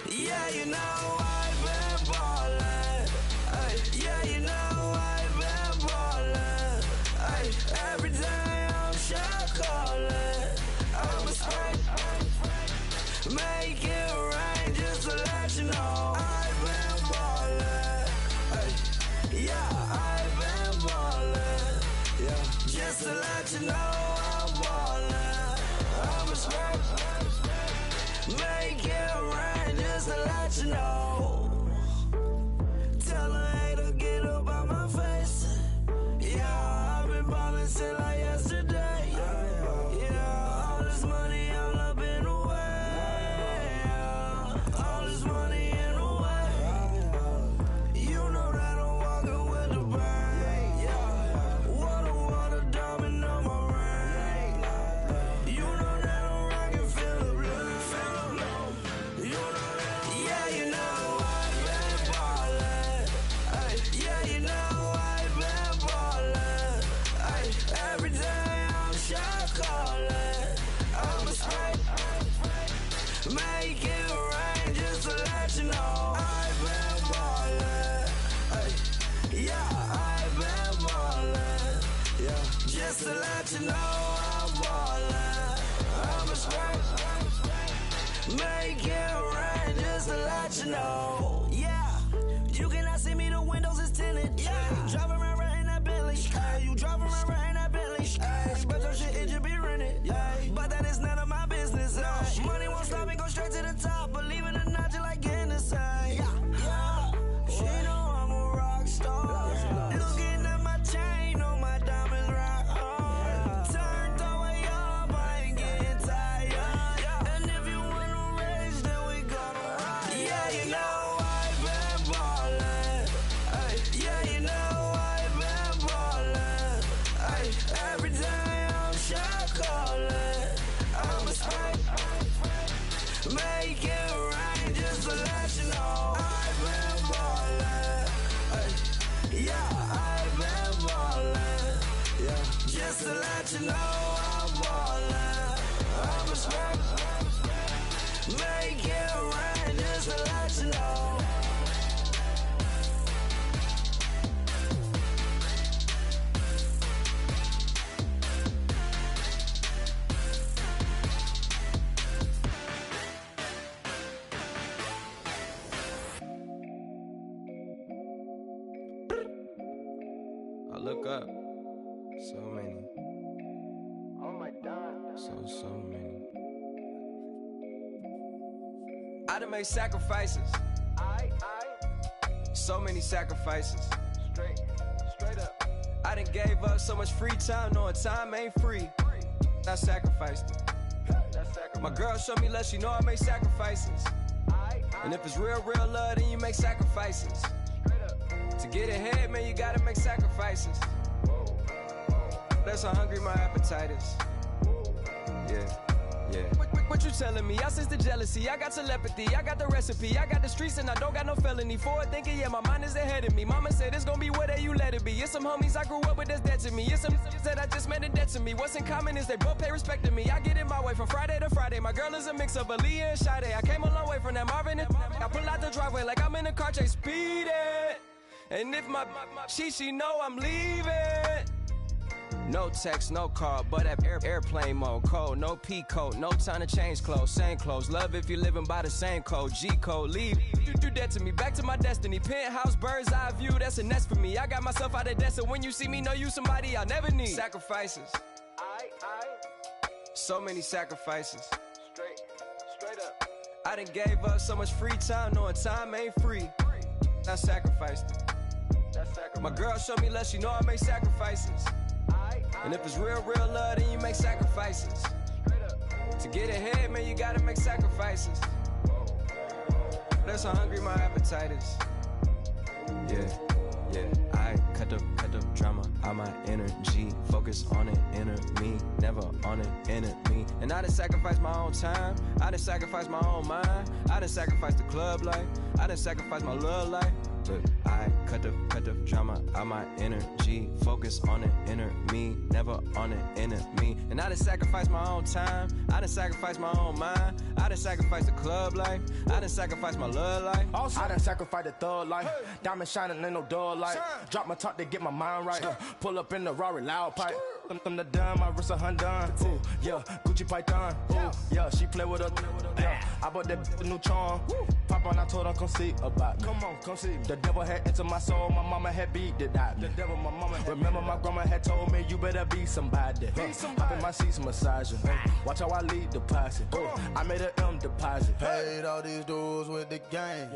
Yeah, you know I've been ballin'. Ay, yeah, you know I've been ballin'. Ay, every day I'm shot callin'. I'm a spray, make it rain just to let you know I've been ballin'. Ay, yeah, I've been ballin'. Yeah, just to let you know I'm ballin'. I'm a spray, make it rain just to let you know. Tell a hater get up out my face. Yeah, I've been ballin' since like yesterday. Yeah, all this money all up in the way. All this money in the way. You know that I'm walking with the bank. Yeah, water diamond on my ring. You know that I'm rockin' feel the blue, feel the blue. You know that, yeah, you know I've been ballin'. Ay, yeah, you know I've been ballin'. Ay, every day I'm shot callin'. I'm a spray, make it rain just to let you know I've been ballin'. Ay, yeah, I've been ballin'. Yeah, just to let you know I'm ballin'. I'm a spray, make it rain just to let you know. Yeah, you cannot see me, the windows is tinted. Yeah, driving around right in that Bentley. Ay, you driving around right in that Bentley. Ay, you know I'm ballin'. I'm a smack. Make it rain just to let you know. I look up, so many. Oh my God. So many. I done made sacrifices. So many sacrifices. Straight up. I done gave up so much free time, knowing time ain't free. I sacrificed it. My girl showed me love, she know I make sacrifices. And if it's real love, then you make sacrifices. To get ahead, man, you gotta make sacrifices. That's how hungry my appetite is. Yeah. What you telling me? I sense the jealousy, I got telepathy, I got the recipe, I got the streets and I don't got no felony. Forward thinking, yeah, my mind is ahead of me. Mama said it's gonna be whatever you let it be. It's some homies I grew up with that's dead to me. It's some that I just met in debt to me. What's in common is they both pay respect to me. I get in my way from Friday to Friday. My girl is a mix of Aaliyah and Sade. I came a long way from that Marvin and I pull out the driveway like I'm in a car chase speeding. And if my she know I'm leaving. No text, no call, but at airplane mode. Cold, no P code, no time to change clothes. Same clothes, love if you're living by the same code. G code, leave. You do that to me, back to my destiny. Penthouse, bird's eye view, that's a nest for me. I got myself out of debt, so when you see me, know you somebody I'll never need. Sacrifices. So many sacrifices. Straight up. I done gave up so much free time, knowing time ain't free. I sacrificed it. My girl showed me love, she know I make sacrifices. And if it's real love, then you make sacrifices. To get ahead, man, you gotta make sacrifices. That's how hungry my appetite is. Yeah. I cut the drama out my energy. Focus on it, inner me, never on it, enemy. And I done sacrificed my own time. I done sacrificed my own mind. I done sacrificed the club life. I done sacrificed my love life. But I cut the drama out my energy. Focus on it, inner me, never on it, enemy. And I done sacrificed my own time. I done sacrificed my own mind. I done sacrificed the club life. I done sacrificed my love life. Also, I done sacrificed the thug life. Diamond shining, ain't no dull light. Drop my top to get my mind right. Pull up in the Rari loud pipe. Them the dime, my wrist a Hyundai. Ooh, yeah, Gucci Python. Ooh, yeah, she play with her. Yeah, I bought that new charm. Pop on, I told her come see about me. Come on, come see me. The devil had entered my soul, my mama had beat it out. The devil, my mama had remember my grandma had told me you better be somebody. Hop in my seats, massaging. Watch how I lead the posse. I made an M deposit. Paid all these dudes with the game.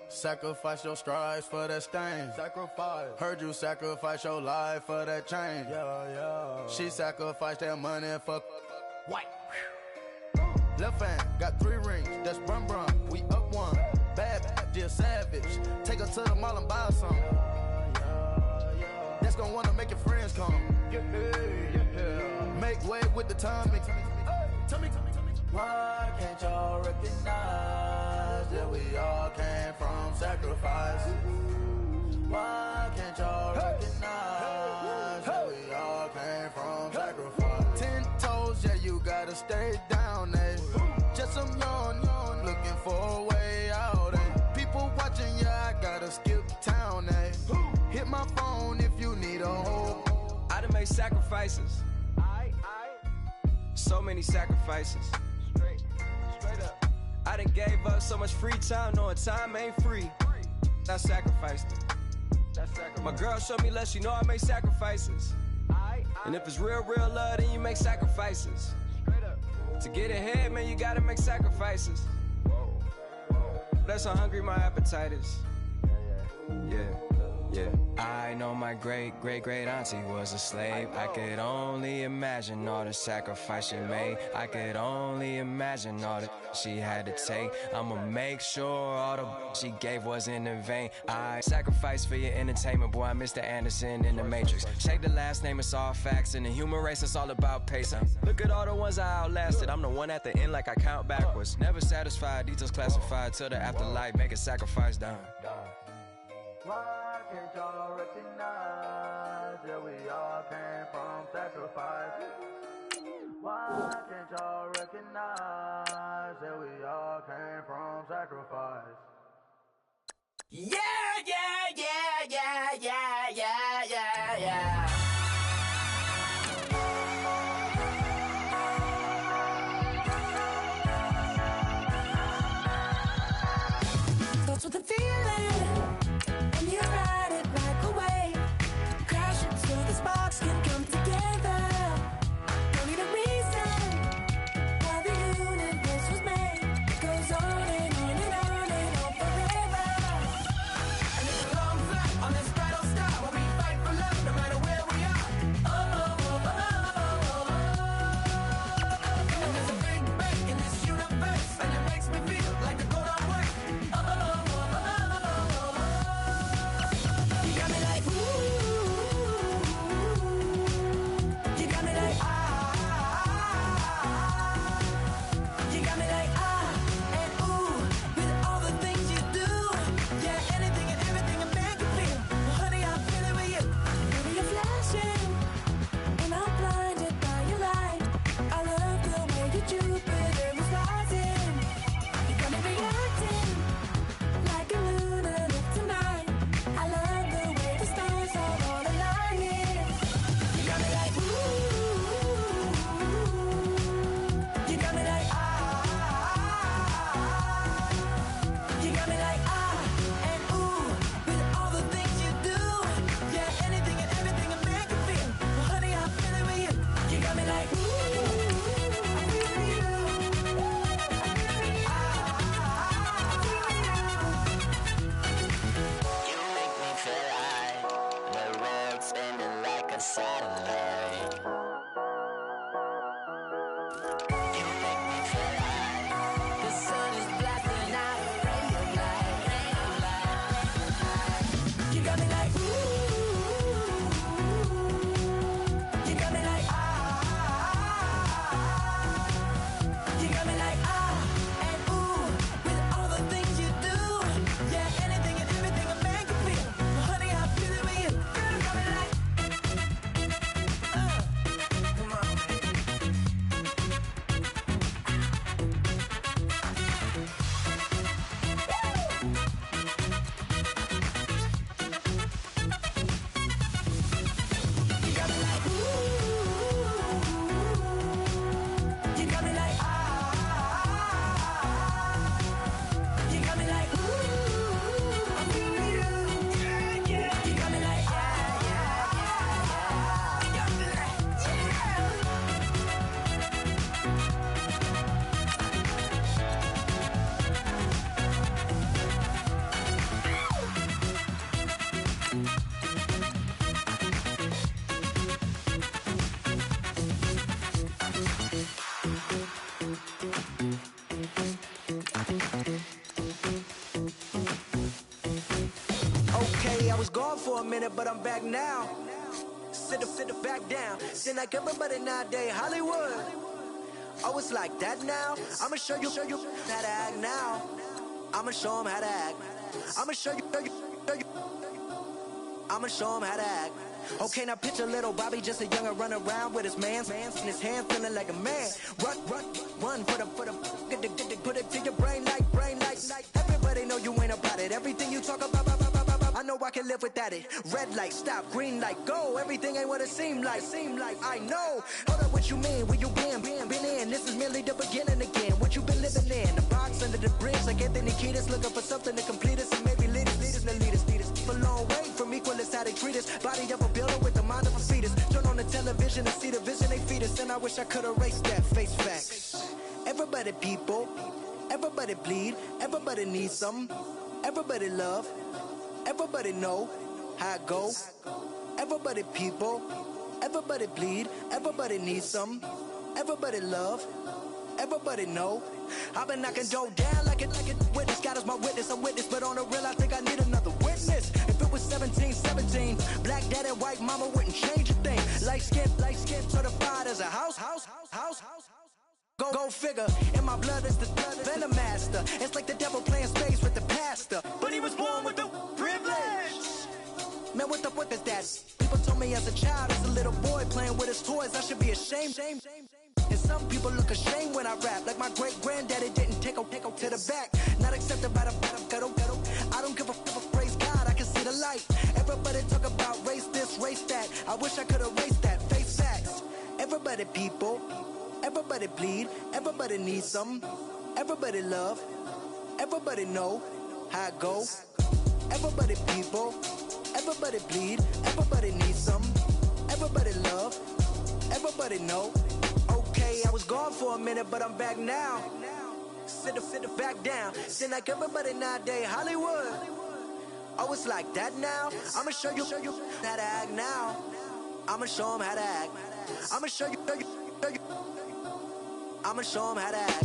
Sacrifice your strides for that stain. Sacrifice. Heard you sacrifice your life for that change. She sacrificed that money for White. left hand, got 3 rings, that's brum brum. We up one, bad, dear savage. Take her to the mall and buy some. That's gonna wanna make your friends come. Make way with the timing. Tell me. Why can't y'all recognize that we all came from sacrifice? Why can't y'all recognize that we all came from sacrifice? 10 toes, yeah, you gotta stay down, eh? Just some yawn, looking for a way out, eh? People watching, yeah, I gotta skip town, eh? Hit my phone if you need a hold. I done made sacrifices. So many sacrifices. Straight up. I done gave up so much free time, knowing time ain't free. I sacrificed it. My girl showed me love, she know I make sacrifices. And if it's real love, then you make sacrifices. To get ahead, man, you gotta make sacrifices. That's how hungry my appetite is. Yeah. I know my great auntie was a slave. I could only imagine all the sacrifice she made. I could only imagine all that she had to take. I'ma make sure all the she gave wasn't in vain. I sacrifice for your entertainment, boy. I'm Mr. Anderson in the Matrix. Check the last name, it's all facts. In the human race, it's all about pacing. Look at all the ones I outlasted. I'm the one at the end, like I count backwards. Never satisfied, details classified till the afterlife. Make a sacrifice done. Why can't y'all recognize that we all came from sacrifice? Yeah, yeah, yeah, yeah, yeah, yeah, yeah, yeah. Starts with a feeling, and you ride it right away. Crash it so the sparks can come together. Don't need a reason why the universe was made. It goes on and on and on and on forever. And it's a long flight on this battle star where we fight for love no matter where we are. Oh, oh, oh, oh, oh. And there's a big bang in this universe, and it makes me feel like the gold I work. Oh, oh, oh, oh, oh, oh. You got me like, ooh. You got me like, ah. You got me like, ah, and ooh, with all the things you do. Yeah, anything and everything a man can feel. Well, honey, I'm feeling with you. Baby, you're flashing, and I'm blinded by your light. I love the way that Jupiter is rising. You got me reacting like a lunar tonight. I love the way the stars are all aligning. You got me like, ooh. You got me like, ah. You got me like, ah, and ooh, with all the things you do. Yeah, anything and everything a man can feel. Well, honey, I'm feeling with you. You got me like, ooh, I'm feeling you. You make me feel like the world's spinning like a satellite. You make me feel like The sun is blasting out a ray of light, ray of light. You got me like, ooh. You got me like, ah. You got me like, ah, and ooh, with all the things you do. Yeah, anything and everything a man can feel. Well, honey, I'm feeling with you. Girl, you got me like, come on, baby. You got me like, ooh. You got me like, ah. You got me like, ooh. I'm feeling you. Yeah, yeah. You got me like, ah, yeah, yeah, yeah. You got me like, yeah. Okay, I was gone for a minute, but I'm back now. Sit back down. Seem like everybody nowadays, Hollywood. Oh, it's like that now? I'ma show you how to act now. I'ma show 'em how to act. I'ma show you. I'ma show 'em how to act. Okay, now picture little Bobby, just a younger run around with his man's in his hand, feeling like a man. Run for the put it to your brain like. Everybody know you ain't about it. Everything you talk about, I know I can live without it. Red light, stop, green light, go. Everything ain't what it seem like. I know. Hold up, what you mean? Where you been in? This is merely the beginning again. What you been living in? The box under the bridge, like Anthony Kiedis, looking for something to complete us and maybe lead us. A long way from equal is how they treat us. Body of a builder with the mind of a fetus. Turn on the television and see the vision they feed us, and I wish I could erase that. Face facts. Everybody people, everybody bleed, everybody needs some, everybody love, everybody know how it go. Everybody people, everybody bleed, everybody needs some, everybody love, everybody know. I've been knocking dough down like it witness. God is my witness, I'm witness, but on the real I think I need another witness. If it was 17, black dad and white mama wouldn't change a thing. Light skin, certified as a house. Go figure, in my blood is the venom master. It's like the devil playing space with the pastor, but he was born with the privilege. Man, what is that? People told me as a child, as a little boy playing with his toys, I should be ashamed. And some people look ashamed when I rap, like my great granddaddy didn't take a to the back. Not accepted by the ghetto. I don't give a praise God, I can see the light. Everybody talk about race this, race that. I wish I could erase that, face facts. Everybody people, everybody bleed, everybody needs some. Everybody love, everybody know how it go. Everybody people, everybody bleed, everybody needs some. Everybody love, everybody know. Okay, I was gone for a minute, but I'm back now. Sit back down. Seem like everybody nowadays Hollywood. Oh, it's like that now. I'ma show you how to act now. I'ma show 'em how to act. I'ma show you. I'ma show 'em how to act.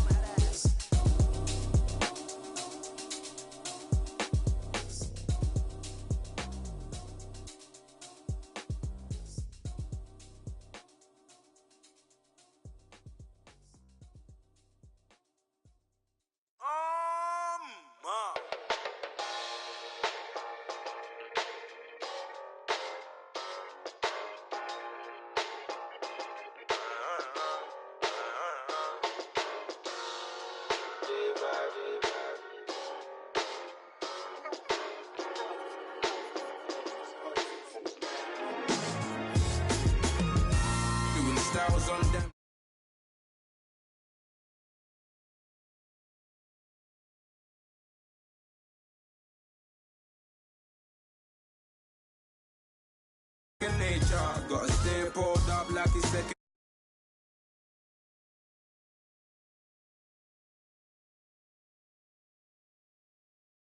Nature, go